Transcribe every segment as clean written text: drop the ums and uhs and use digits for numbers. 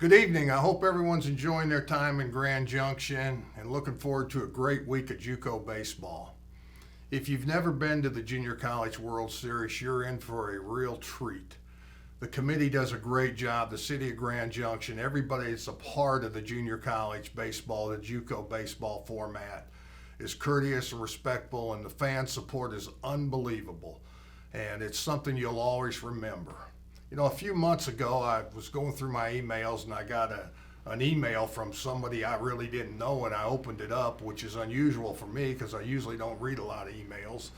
Good evening. I hope everyone's enjoying their time in Grand Junction and looking forward to a great week of JUCO baseball. If you've never been to the Junior College World Series, you're in for a real treat. The committee does a great job. The city of Grand Junction, everybody that's a part of the junior college baseball, the JUCO baseball format, is courteous and respectful, and the fan support is unbelievable. And it's something you'll always remember. You know, a few months ago, I was going through my emails and I got an email from somebody I really didn't know, and I opened it up, which is unusual for me because I usually don't read a lot of emails.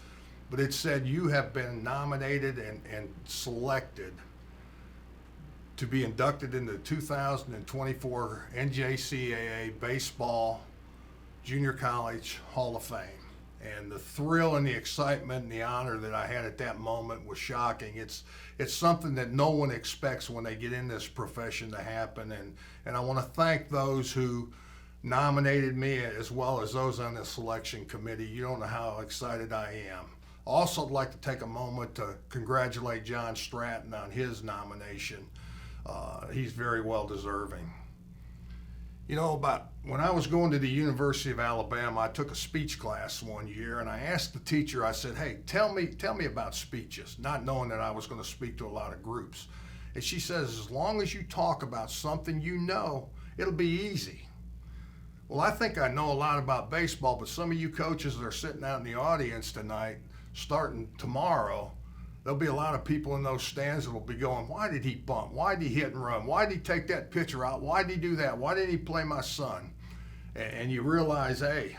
But it said, you have been nominated and selected to be inducted into the 2024 NJCAA Baseball Junior College Hall of Fame. And the thrill and the excitement and the honor that I had at that moment was shocking. It's something that no one expects when they get in this profession to happen. And I want to thank those who nominated me as well as those on the selection committee. You don't know how excited I am. Also, I'd like to take a moment to congratulate John Stratton on his nomination. He's very well deserving. You know, about when I was going to the University of Alabama, I took a speech class one year, and I asked the teacher, I said, hey, tell me about speeches, not knowing that I was going to speak to a lot of groups. And she says, as long as you talk about something you know, it'll be easy. Well, I think I know a lot about baseball, but some of you coaches that are sitting out in the audience tonight, starting tomorrow, there'll be a lot of people in those stands that will be going, why did he bump? Why did he hit and run? Why did he take that pitcher out? Why did he do that? Why didn't he play my son? And you realize, hey,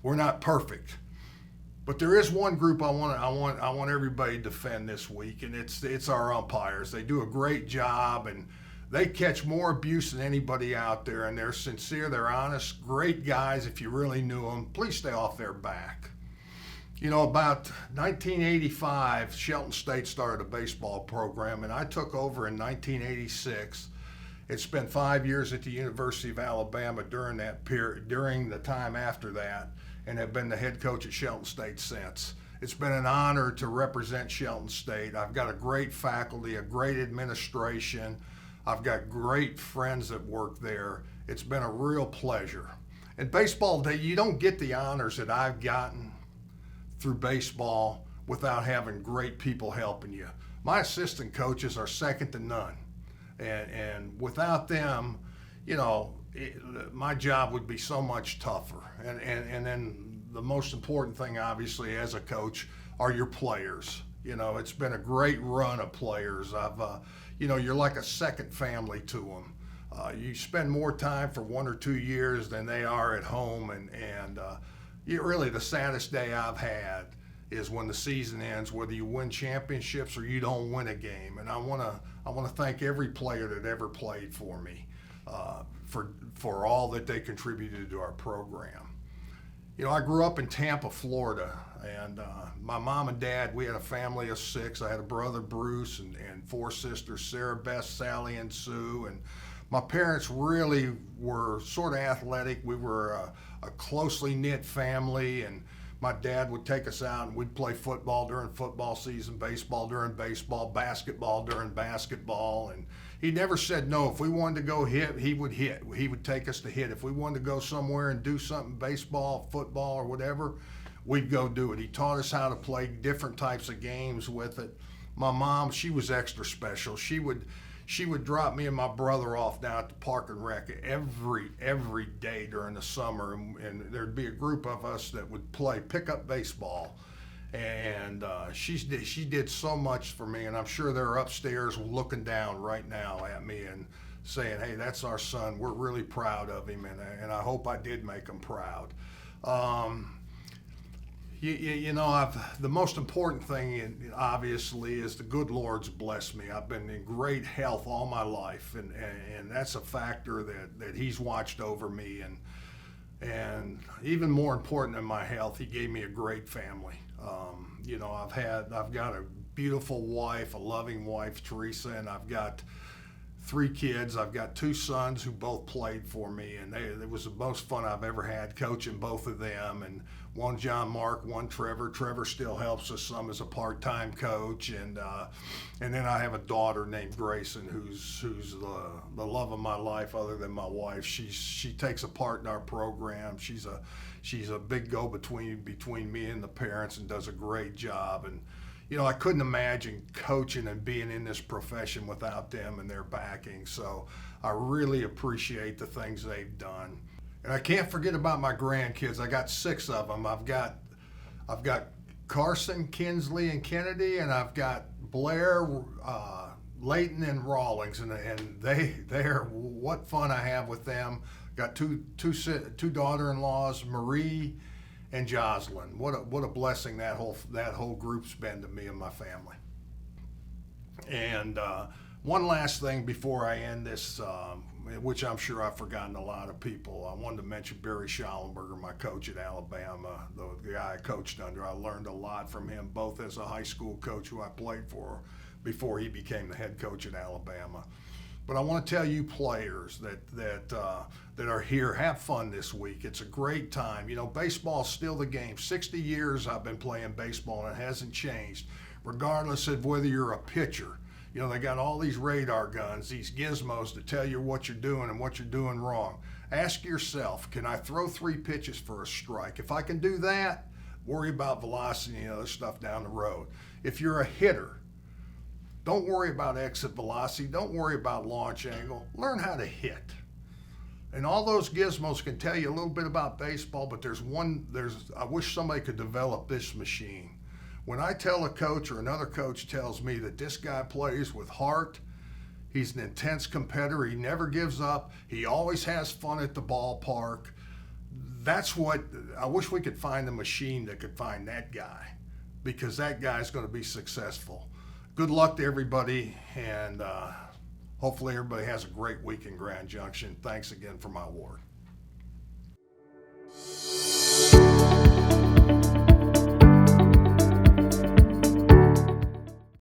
we're not perfect. But there is one group I want everybody to defend this week, and it's our umpires. They do a great job, and they catch more abuse than anybody out there, and they're sincere, they're honest, great guys. If you really knew them, please stay off their back. You know, about 1985, Shelton State started a baseball program, and I took over in 1986. It spent 5 years at the University of Alabama during that period, during the time after that, and have been the head coach at Shelton State since. It's been an honor to represent Shelton State. I've got a great faculty, a great administration. I've got great friends that work there. It's been a real pleasure. And baseball, you don't get the honors that I've gotten through baseball without having great people helping you. My assistant coaches are second to none. And without them, you know, my job would be so much tougher. And then the most important thing, obviously, as a coach, are your players. You know, it's been a great run of players. You're like a second family to them. You spend more time for 1 or 2 years than they are at home, and really the saddest day I've had is when the season ends, whether you win championships or you don't win a game. And I want to thank every player that ever played for me for all that they contributed to our program. You know, I grew up in Tampa, Florida, and my mom and dad, we had a family of 6. I had a brother, Bruce, and 4 sisters, Sarah, Beth, Sally, and Sue. And my parents really were sort of athletic. We were a closely knit family, and my dad would take us out and we'd play football during football season, baseball during baseball, basketball during basketball. And he never said no. If we wanted to go hit, he would hit. He would take us to hit. If we wanted to go somewhere and do something, baseball, football, or whatever, we'd go do it. He taught us how to play different types of games with it. My mom, she was extra special. She would drop me and my brother off down at the Park and Rec every day during the summer, and there'd be a group of us that would play pickup baseball. And she did so much for me, and I'm sure they're upstairs looking down right now at me and saying, hey, that's our son. We're really proud of him, and I hope I did make him proud. The most important thing, obviously, is the good Lord's blessed me. I've been in great health all my life, and that's a factor that He's watched over me. And even more important than my health, He gave me a great family. I've got a beautiful wife, a loving wife, Teresa, and I've got 3 kids. I've got 2 sons who both played for me, and it was the most fun I've ever had coaching both of them. And one John Mark, one Trevor. Trevor still helps us some as a part-time coach, and then I have a daughter named Grayson who's the love of my life other than my wife. She takes a part in our program. She's a big go-between between me and the parents and does a great job. And I couldn't imagine coaching and being in this profession without them and their backing. So I really appreciate the things they've done. And I can't forget about my grandkids. I got 6 of them. I've got Carson, Kinsley, and Kennedy, and I've got Blair, Layton, and Rawlings, and they're what fun I have with them. Got two daughter-in-laws, Marie and Jocelyn. What a blessing that whole group's been to me and my family. And one last thing before I end this, which I'm sure I've forgotten a lot of people. I wanted to mention Barry Schallenberger, my coach at Alabama, the guy I coached under. I learned a lot from him, both as a high school coach who I played for before he became the head coach at Alabama. But I want to tell you players that are here, have fun this week. It's a great time. Baseball's still the game. 60 years I've been playing baseball, and it hasn't changed, regardless of whether you're a pitcher. They got all these radar guns, these gizmos to tell you what you're doing and what you're doing wrong. Ask yourself, can I throw 3 pitches for a strike? If I can do that, worry about velocity and other stuff down the road. If you're a hitter, don't worry about exit velocity. Don't worry about launch angle. Learn how to hit. And all those gizmos can tell you a little bit about baseball, but I wish somebody could develop this machine. When I tell a coach or another coach tells me that this guy plays with heart, he's an intense competitor, he never gives up, he always has fun at the ballpark, that's what, I wish we could find a machine that could find that guy, because that guy's going to be successful. Good luck to everybody, and hopefully everybody has a great week in Grand Junction. Thanks again for my award.